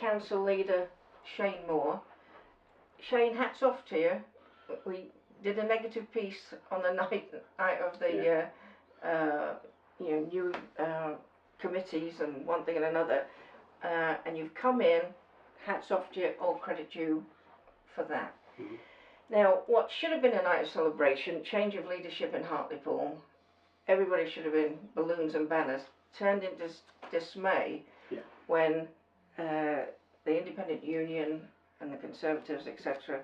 council leader Shane Moore. Shane, hats off to you. We did a negative piece on the night of the new committees and one thing and another, and you've come in. Hats off to you. All credit you for that. Mm-hmm. Now, what should have been a night of celebration, change of leadership in Hartlepool, everybody should have been balloons and banners, turned into dismay when the Independent Union and the Conservatives, etc.,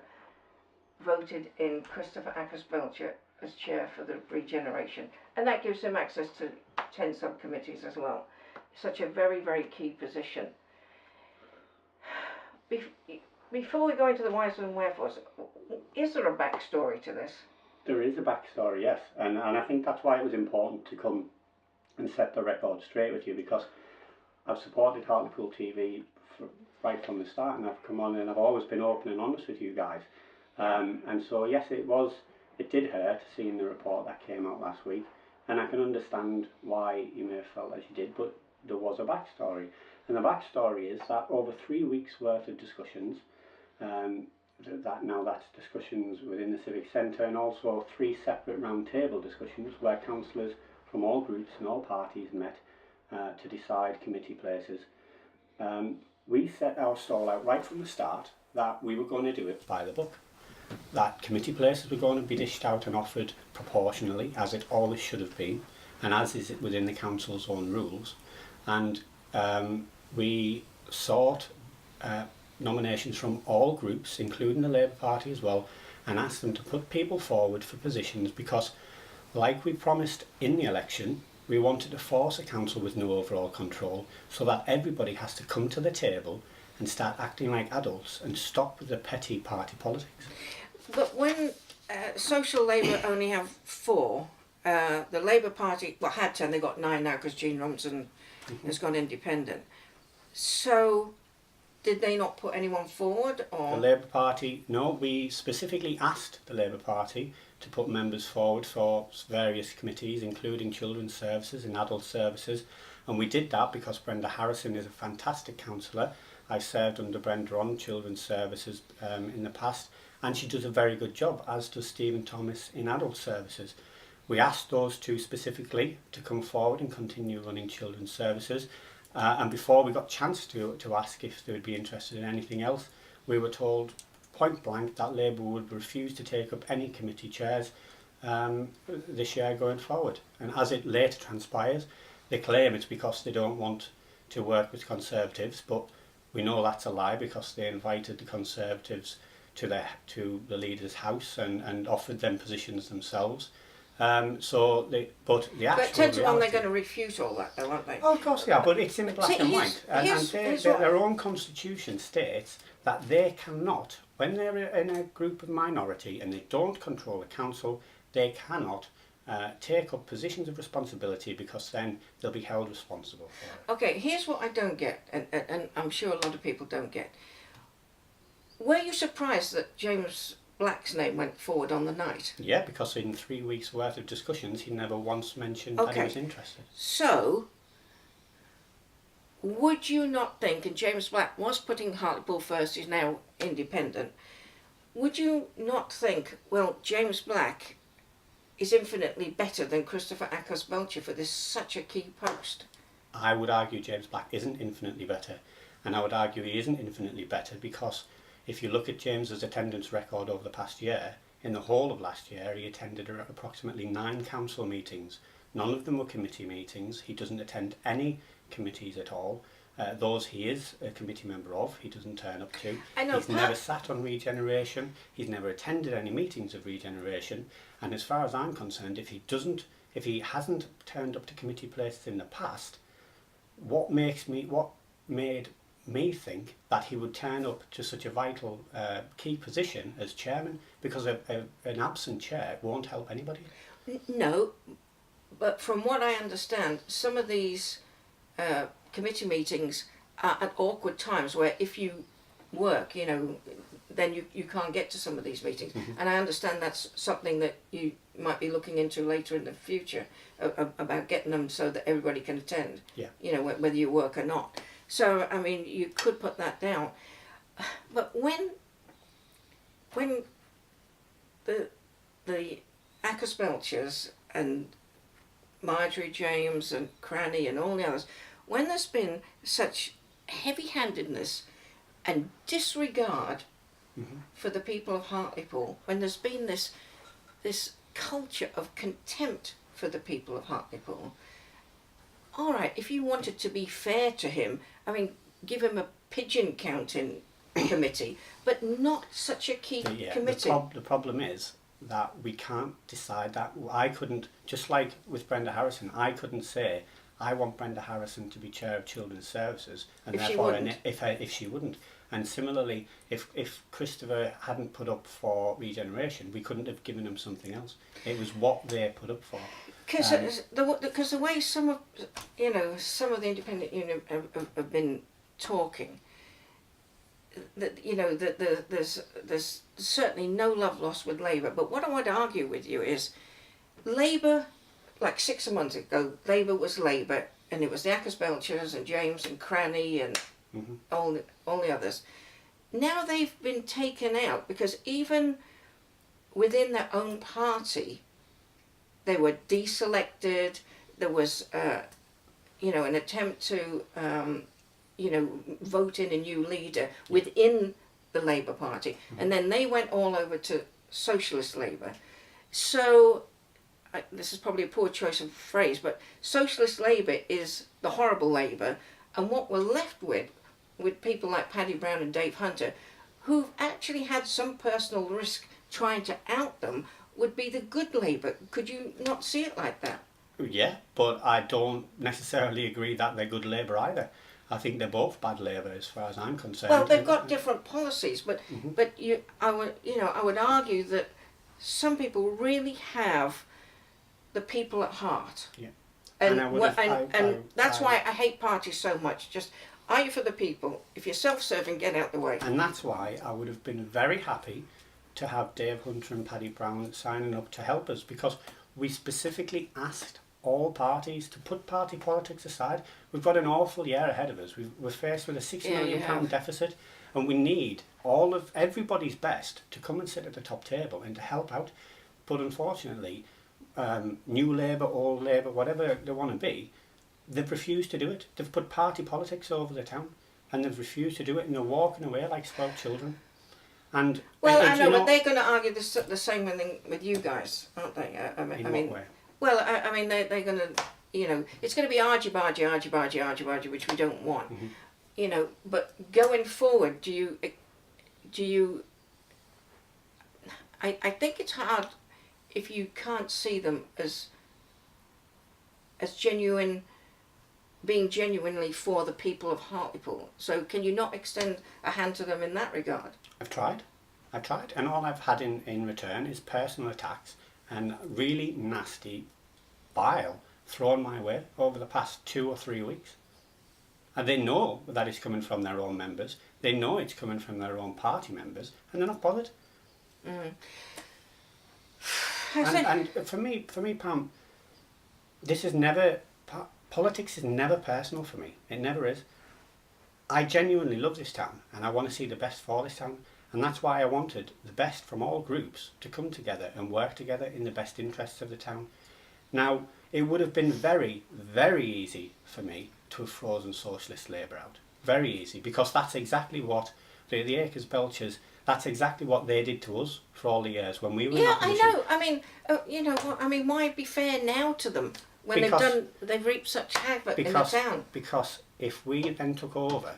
voted in Christopher Ackers-Belcher as chair for the regeneration. And that gives him access to 10 subcommittees as well. Such a very, very key position. Before we go into the whys and wherefores, is there a backstory to this? There is a backstory, yes, and I think that's why it was important to come and set the record straight with you, because I've supported Hartlepool TV right from the start, and I've come on and I've always been open and honest with you guys. And so yes, it did hurt seeing the report that came out last week, and I can understand why you may have felt as you did, but there was a backstory. And the backstory is that over 3 weeks worth of discussions, that's discussions within the Civic Centre, and also 3 separate round table discussions where councillors from all groups and all parties met to decide committee places. We set our stall out right from the start that we were going to do it by the book. That committee places were going to be dished out and offered proportionally, as it always should have been, and as is it within the council's own rules. And we sought nominations from all groups, including the Labour Party as well, and asked them to put people forward for positions because, like we promised in the election, we wanted to force a council with no overall control so that everybody has to come to the table and start acting like adults and stop with the petty party politics. But when Social Labour only have 4, the Labour Party, well, had 10, they got 9 now because Jean Robinson has gone independent. So, did they not put anyone forward? Or? The Labour Party, no, we specifically asked the Labour Party to put members forward for various committees, including children's services and adult services, and we did that because Brenda Harrison is a fantastic councillor. I served under Brenda on children's services in the past, and she does a very good job, as does Stephen Thomas in adult services. We asked those 2 specifically to come forward and continue running children's services, and before we got a chance to ask if they would be interested in anything else, we were told point blank that Labour would refuse to take up any committee chairs this year going forward. And as it later transpires, they claim it's because they don't want to work with Conservatives, but we know that's a lie because they invited the Conservatives to the leader's house and offered them positions themselves. But 10 to 1 they're going to refute all that though, aren't they? Oh, of course they are, but it's in black and white. And their own constitution states that they cannot, when they're in a group of minority and they don't control the council, they cannot take up positions of responsibility because then they'll be held responsible for it. Okay, here's what I don't get, and I'm sure a lot of people don't get. Were you surprised that James Black's name went forward on the night? Yeah, because in 3 weeks worth of discussions he never once mentioned that he was interested. So, would you not think, and James Black was putting Hartlepool first, he's now independent, would you not think, well, James Black is infinitely better than Christopher Ackers-Belcher for this such a key post? I would argue James Black isn't infinitely better, and I would argue he isn't infinitely better because if you look at James's attendance record over the past year, in the whole of last year he attended approximately 9 council meetings. None of them were committee meetings. He doesn't attend any committees at all. Those he is a committee member of, he doesn't turn up to. He's never sat on regeneration. He's never attended any meetings of regeneration. And as far as I'm concerned, if he hasn't turned up to committee places in the past, what made me think that he would turn up to such a vital key position as chairman, because an absent chair won't help anybody? No, but from what I understand, some of these committee meetings are at awkward times where if you work, then you can't get to some of these meetings. Mm-hmm. And I understand that's something that you might be looking into later in the future, about getting them so that everybody can attend, yeah. Whether you work or not. So I mean, you could put that down, but when the Acker Belchers and Marjorie James and Cranny and all the others, when there's been such heavy-handedness and disregard for the people of Hartlepool, when there's been this culture of contempt for the people of Hartlepool, all right, if you wanted to be fair to him, I mean, give him a pigeon counting committee, but not such a key committee. The problem is that we can't decide that. I couldn't, just like with Brenda Harrison, I couldn't say I want Brenda Harrison to be chair of Children's Services, and therefore if she wouldn't. And similarly, if Christopher hadn't put up for regeneration, we couldn't have given him something else. It was what they put up for. Because the way some of the independent union have been talking, that that there's certainly no love lost with Labour. But what I would argue with you is, Labour, like 6 months ago, Labour was Labour, and it was the Acker Belchers and James and Cranny and all the others. Now they've been taken out because even within their own party, they were deselected. There was, an attempt to, vote in a new leader within the Labour Party, and then they went all over to Socialist Labour. So, this is probably a poor choice of phrase, but Socialist Labour is the horrible Labour, and what we're left with people like Paddy Brown and Dave Hunter, who've actually had some personal risk trying to out them, would be the good Labour. Could you not see it like that? Yeah, but I don't necessarily agree that they're good Labour either. I think they're both bad Labour as far as I'm concerned. Well, they've got different policies, but I would argue that some people really have the people at heart. Yeah. And that's why I hate parties so much. Just, are you for the people? If you're self-serving, get out the way. And that's why I would have been very happy to have Dave Hunter and Paddy Brown signing up to help us, because we specifically asked all parties to put party politics aside. We've got an awful year ahead of us. We're faced with a £6 million deficit, and we need everybody's best to come and sit at the top table and to help out. But unfortunately, New Labour, Old Labour, whatever they want to be, they've refused to do it. They've put party politics over the town, and they've refused to do it, and they're walking away like spoiled children. And I know, but they're going to argue the same thing with you guys, aren't they? In what way? Well, I mean, they're going to, it's going to be argy-bargy, which we don't want. But going forward, do you? I think it's hard if you can't see them as genuine, being genuinely for the people of Hartlepool. So can you not extend a hand to them in that regard? I've tried, and all I've had in return is personal attacks and really nasty bile thrown my way over the past 2 or 3 weeks. And they know that it's coming from their own members, they know it's coming from their own party members, and they're not bothered. And for me, Pam, politics is never personal for me. It never is. I genuinely love this town, and I want to see the best for this town, and that's why I wanted the best from all groups to come together and work together in the best interests of the town. Now, it would have been very, very easy for me to have frozen Socialist Labour out. Very easy, because that's exactly what the Acres Belchers, that's exactly what they did to us for all the years when we were in opposition. Yeah, I know. Why be fair now to them when they've reaped such havoc in the town? Because if we then took over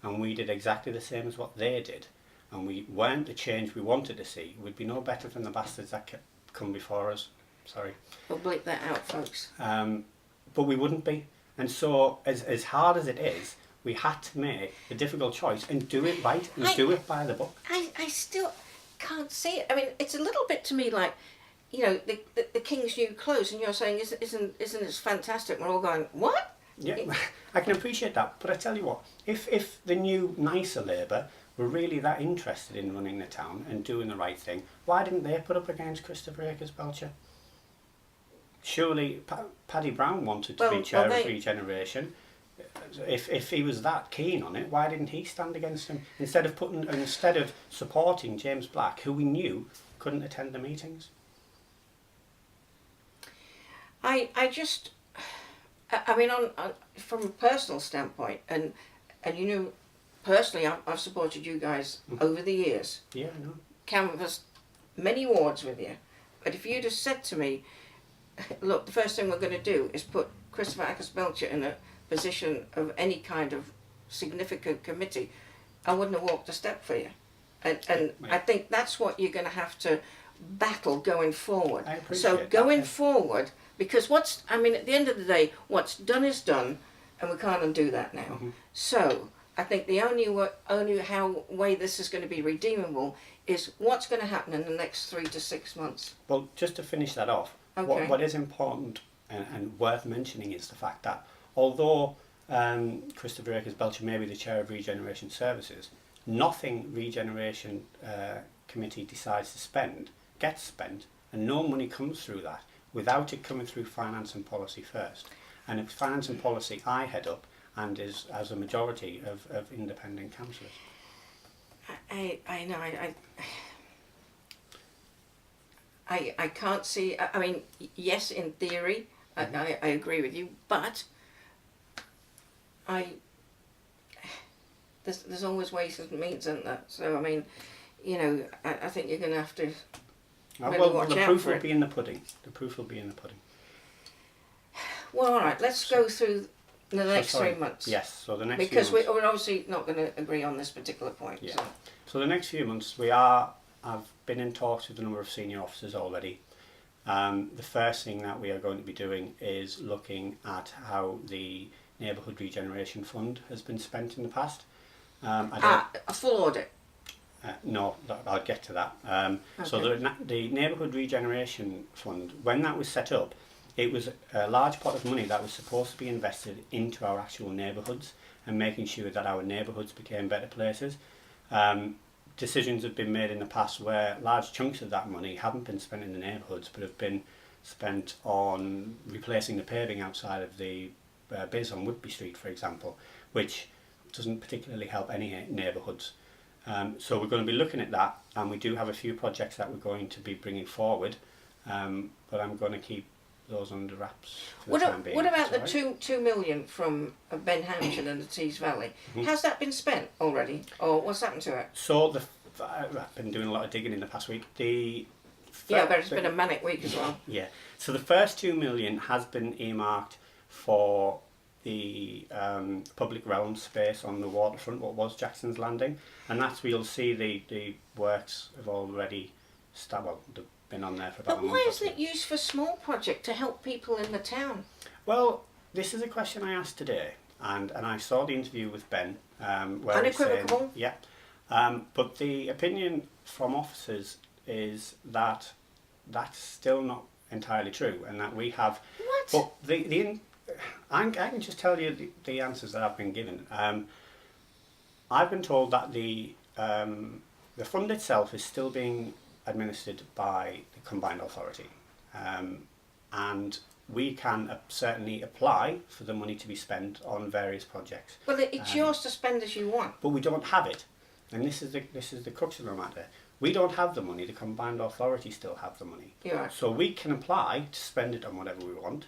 and we did exactly the same as what they did, and we weren't the change we wanted to see, we'd be no better than the bastards that come before us. Sorry. We'll bleep that out, folks. But we wouldn't be. And so, as hard as it is, we had to make the difficult choice and do it right and do it by the book. I still can't see it. I mean, it's a little bit to me like, the King's new clothes, and you're saying, isn't this fantastic? We're all going, what? Yeah, I can appreciate that. But I tell you what, if the new, nicer Labour were really that interested in running the town and doing the right thing, why didn't they put up against Christopher Acres Belcher? Surely Paddy Brown wanted to be chair of regeneration. if he was that keen on it, why didn't he stand against him instead of supporting James Black, who we knew couldn't attend the meetings? I mean, from a personal standpoint, and you know, personally, I've supported you guys over the years. Yeah, I know. Canvassed many wards with you, but if you'd have said to me, look, the first thing we're going to do is put Christopher Ackers-Belcher in a position of any kind of significant committee, I wouldn't have walked a step for you. And I think that's what you're going to have to battle going forward. I appreciate so going that. forward, because at the end of the day, what's done is done, and we can't undo that now. So I think the only way this is going to be redeemable is what's going to happen in the next 3 to 6 months. Well, just to finish that off, Okay. what is important and worth mentioning is the fact that although Christopher Ackers-Belcher may be the chair of Regeneration Services, nothing Regeneration Committee decides to spend gets spent, and no money comes through that without it coming through Finance and Policy first. And it's Finance and Policy I head up, and is as a majority of independent councillors. I know. I can't see. I mean, yes, in theory, I agree with you, but there's always ways and means, isn't there? So I mean, you know, I think you're going to have to. Well, the proof will be in the pudding. The proof will be in the pudding. Well, all right. Let's go through the next 3 months. Yes. So the next because few months, we're obviously not going to agree on this particular point. Yeah. So. So the next few months, I've been in talks with a number of senior officers already. The first thing that we are going to be doing is looking at how the Neighbourhood Regeneration Fund has been spent in the past. A full audit. No, I'll get to that. Okay. So the Neighbourhood Regeneration Fund, when that was set up, it was a large pot of money that was supposed to be invested into our actual neighbourhoods and making sure that our neighbourhoods became better places. Decisions have been made in the past where large chunks of that money haven't been spent in the neighbourhoods but have been spent on replacing the paving outside of the biz on Whitby Street, for example, which doesn't particularly help any neighbourhoods. So we're going to be looking at that, and we do have a few projects that we're going to be bringing forward, but I'm going to keep those under wraps for the time being. What about the 2 million from Ben Hampton and the Tees Valley? Has that been spent already, or what's happened to it? So I've been doing a lot of digging in the past week. But it's been a manic week as well. Yeah. So the first 2 million has been earmarked for the public realm space on the waterfront, what was Jackson's Landing, and that's where you'll see the works have already started. Well, they've been on there for about a month. But why isn't it used for small project to help people in the town? Well, this is a question I asked today, and I saw the interview with Ben. Where Unequivocal. Yeah. But the opinion from officers is that that's still not entirely true, and that we have. What? But I can just tell you the answers that I've been given. I've been told that the fund itself is still being administered by the Combined Authority, and we can certainly apply for the money to be spent on various projects. Well, it's yours to spend as you want. But we don't have it, and this is the crux of the matter. We don't have the money. The Combined Authority still have the money. Yeah. So we can apply to spend it on whatever we want,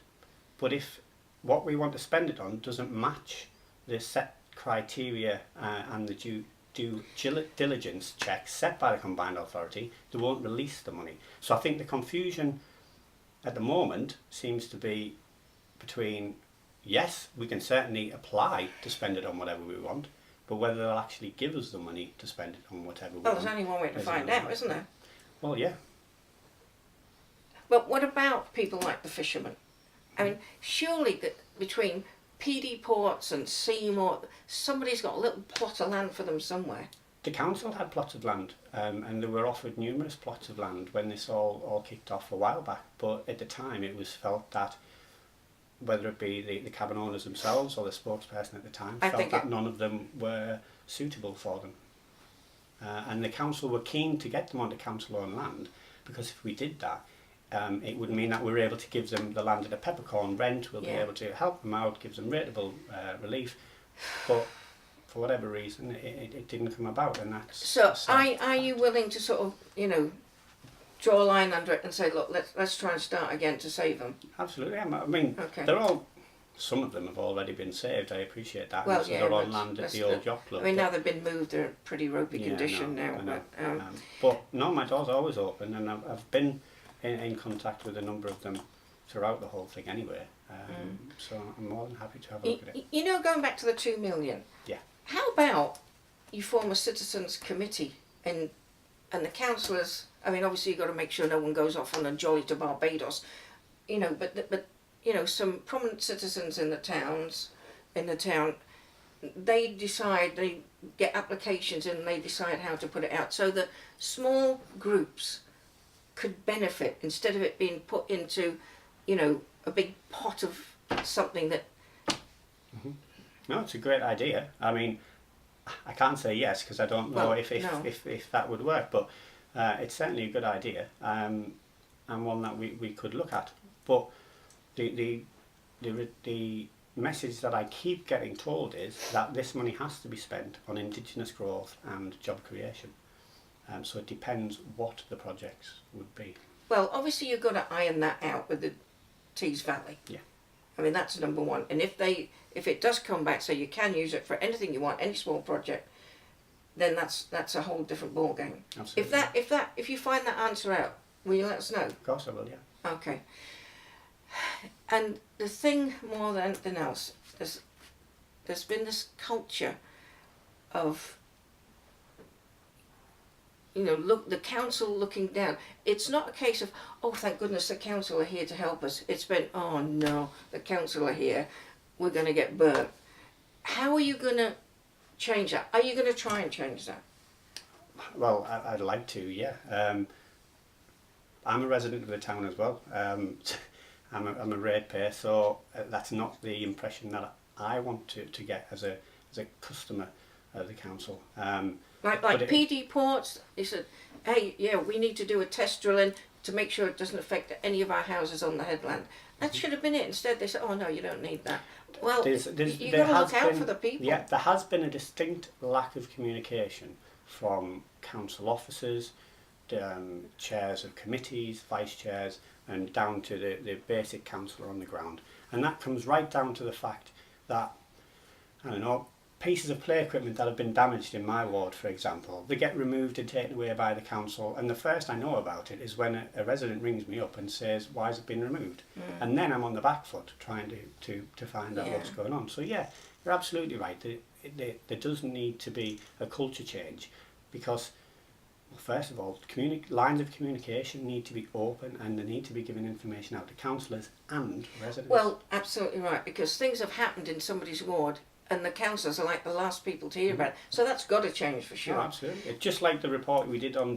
but if what we want to spend it on doesn't match the set criteria and the due diligence checks set by the Combined Authority, they won't release the money. So I think the confusion at the moment seems to be between, yes, we can certainly apply to spend it on whatever we want, but whether they'll actually give us the money to spend it on whatever we want. Well, there's only one way to find out, isn't there? Well, yeah. But what about people like the fishermen? I mean, surely between PD Ports and Seymour, somebody's got a little plot of land for them somewhere. The council had plots of land, and they were offered numerous plots of land when this all kicked off a while back. But at the time, it was felt that, whether it be the cabin owners themselves or the spokesperson at the time, felt that none of them were suitable for them. And the council were keen to get them onto council-owned land, because if we did that, it would mean that we're able to give them the land at a peppercorn rent. We'll be able to help them out, give them rateable relief, but for whatever reason, it didn't come about, and that's. So, are you willing to sort of, draw a line under it and say, look, let's try and start again to save them? Absolutely. I mean, they're all. Some of them have already been saved. I appreciate that. Well, so they're on land at the old yacht club. I mean, now they've been moved. They're in pretty ropey condition now. But no, my door's always open, and I've been in contact with a number of them throughout the whole thing anyway. So I'm more than happy to have a look at it. Going back to the 2 million. Yeah. How about you form a citizens committee and the councillors? I mean, obviously you've got to make sure no one goes off on a jolly to Barbados, but some prominent citizens in the town, they decide, they get applications and they decide how to put it out, so that small groups could benefit instead of it being put into, a big pot of something that. No, it's a great idea. I mean, I can't say yes because I don't know if that would work, but it's certainly a good idea, and one that we could look at. But the message that I keep getting told is that this money has to be spent on Indigenous growth and job creation. So it depends what the projects would be. Well, obviously you've got to iron that out with the Tees Valley. Yeah. I mean, that's number one. And if it does come back, so you can use it for anything you want, any small project, then that's a whole different ball game. Absolutely. If you find that answer out, will you let us know? Of course I will. Yeah. Okay. And the thing more than anything else, there's been this culture of, the council looking down. It's not a case of, oh, thank goodness the council are here to help us. It's been, oh no, the council are here, we're going to get burnt. How are you going to change that? Are you going to try and change that? Well, I'd like to, yeah. I'm a resident of the town as well. I'm a ratepayer, so that's not the impression that I want to get as a customer of the council. Like PD Ports, they said, hey, yeah, we need to do a test drilling to make sure it doesn't affect any of our houses on the headland. That should have been it. Instead they said, oh no, you don't need that. Well, you've got to look out for the people. Yeah, there has been a distinct lack of communication from council officers, chairs of committees, vice chairs, and down to the basic councillor on the ground. And that comes right down to the fact that, I don't know, pieces of play equipment that have been damaged in my ward, for example, they get removed and taken away by the council, and the first I know about it is when a resident rings me up and says, why has it been removed? And then I'm on the back foot trying to find out what's going on. So yeah, you're absolutely right. There does need to be a culture change, because, well, first of all, lines of communication need to be open, and they need to be giving information out to councillors and residents. Well, absolutely right, because things have happened in somebody's ward and the councillors are like the last people to hear about it. So that's got to change for sure. Oh, absolutely. It's just like the report we did on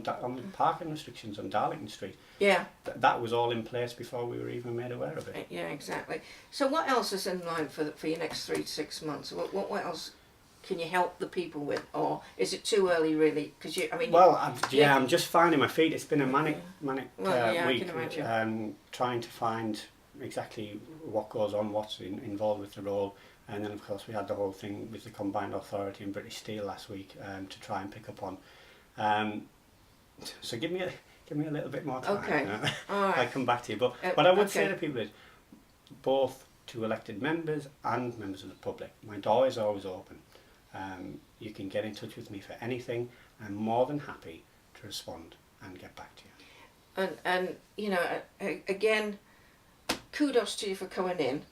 parking restrictions on Darlington Street. Yeah. That was all in place before we were even made aware of it. Yeah, exactly. So what else is in line for your next 3 to 6 months? What else can you help the people with, or is it too early really? Because I'm just finding my feet. It's been a manic week. I can imagine. Trying to find exactly what goes on, what's involved with the role. And then, of course, we had the whole thing with the Combined Authority and British Steel last week to try and pick up on. So give me a little bit more time. Okay. All right. I'll come back to you. But what I would say to people is, both to elected members and members of the public, my door is always open. You can get in touch with me for anything. I'm more than happy to respond and get back to you. And again, kudos to you for coming in.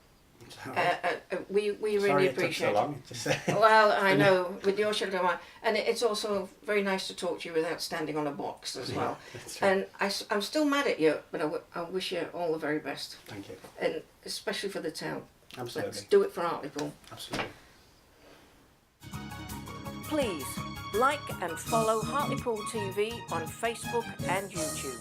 We really appreciate it. Sorry it took so long. Well, I know, with your shoulder mind, and it's also very nice to talk to you without standing on a box as well. That's right. And I'm still mad at you, but I wish you all the very best. Thank you. And especially for the town. Absolutely. Let's do it for Hartlepool. Absolutely. Please like and follow Hartlepool TV on Facebook and YouTube.